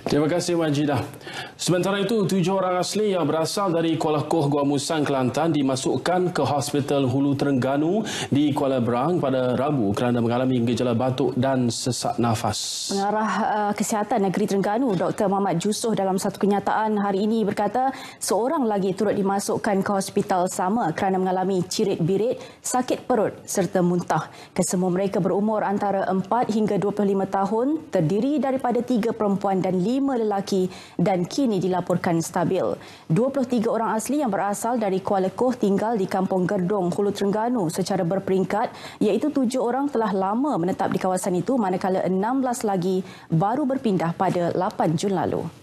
Terima kasih Majidah. Sementara itu, 7 orang asli yang berasal dari Kuala Koh, Gua Musang, Kelantan dimasukkan ke Hospital Hulu Terengganu di Kuala Berang pada Rabu kerana mengalami gejala batuk dan sesak nafas. Pengarah Kesihatan Negeri Terengganu, Dr. Muhammad Jusoh, dalam satu kenyataan hari ini berkata seorang lagi turut dimasukkan ke hospital sama kerana mengalami cirit-birit, sakit perut serta muntah. Kesemua mereka berumur antara 4 hingga 25 tahun, terdiri daripada 3 perempuan dan 5 lelaki dan kini dilaporkan stabil. 23 orang asli yang berasal dari Kuala Koh tinggal di Kampung Gerdong, Hulu Terengganu secara berperingkat, iaitu 7 orang telah lama menetap di kawasan itu manakala 16 lagi baru berpindah pada 8 Jun lalu.